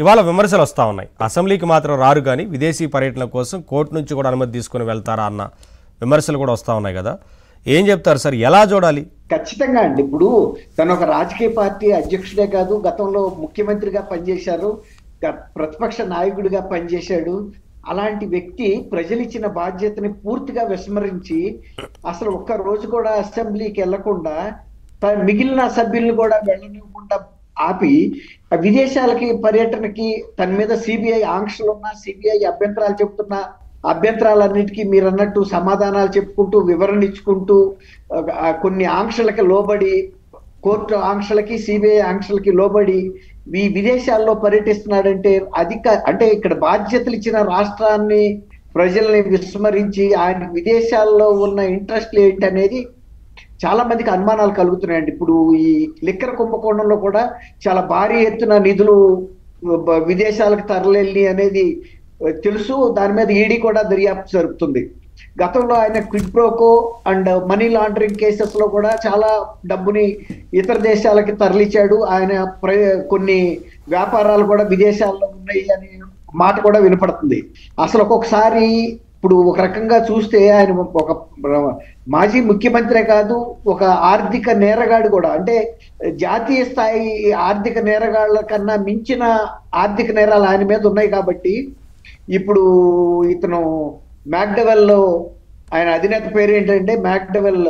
ఇవాళ విమర్శలు వస్తూ ఉన్నాయి. అసెంబ్లీకి మాత్రం రారు కానీ విదేశీ పర్యటన కోసం కోర్టు నుంచి కూడా అనుమతి తీసుకుని వెళ్తారా అన్న విమర్శలు కూడా వస్తూ ఉన్నాయి కదా. ఏం చెప్తారు సార్, ఎలా చూడాలి? ఖచ్చితంగా అండి. ఇప్పుడు తను ఒక రాజకీయ పార్టీ అధ్యక్షుడే కాదు, గతంలో ముఖ్యమంత్రిగా పనిచేశారు, ప్రతిపక్ష నాయకుడిగా పనిచేశాడు. అలాంటి వ్యక్తి ప్రజలు ఇచ్చిన బాధ్యతని పూర్తిగా విస్మరించి అసలు ఒక్క రోజు కూడా అసెంబ్లీకి వెళ్లకుండా మిగిలిన సభ్యులను కూడా వెళ్ళనివ్వకుండా ఆపి విదేశాలకి పర్యటనకి తన మీద సిబిఐ ఆంక్షలు ఉన్నా, సిబిఐ అభ్యంతరాలు చెప్తున్నా, అభ్యంతరాలన్నిటికీ మీరు అన్నట్టు సమాధానాలు చెప్పుకుంటూ వివరణ ఇచ్చుకుంటూ కొన్ని ఆంక్షలకి లోబడి, కోర్టు ఆంక్షలకి సిబిఐ ఆంక్షలకి లోబడి ఈ విదేశాల్లో పర్యటిస్తున్నాడంటే అంటే ఇక్కడ బాధ్యతలు ఇచ్చిన రాష్ట్రాన్ని ప్రజల్ని విస్మరించి ఆయన విదేశాల్లో ఉన్న ఇంట్రెస్ట్లు ఏంటి అనేది చాలా మందికి అనుమానాలు కలుగుతున్నాయండి. ఇప్పుడు ఈ లిక్కర్ కుంభకోణంలో కూడా చాలా భారీ ఎత్తున నిధులు విదేశాలకు తరలి అనేది తెలుసు. దాని మీద ఈడీ కూడా దర్యాప్తు జరుపుతుంది. గతంలో ఆయన quid pro quo and money laundering cases లో కూడా చాలా డబ్బుని ఇతర దేశాలకి తరలించాడు. ఆయన కొన్ని వ్యాపారాలు కూడా విదేశాల్లో ఉన్నాయి అనే మాట కూడా వినపడుతుంది. అసలు ఒక్కొక్కసారి ఇప్పుడు ఒక రకంగా చూస్తే ఆయన ఒక మాజీ ముఖ్యమంత్రే కాదు, ఒక ఆర్థిక నేరగాడు కూడా. అంటే జాతీయ స్థాయి ఆర్థిక నేరగాళ్ల కన్నా మించిన ఆర్థిక నేరాలు ఆయన మీద ఉన్నాయి. కాబట్టి ఇప్పుడు ఇతను మ్యాక్డవెల్ లో, ఆయన అధినేత పేరు ఏంటంటే మ్యాక్డవెల్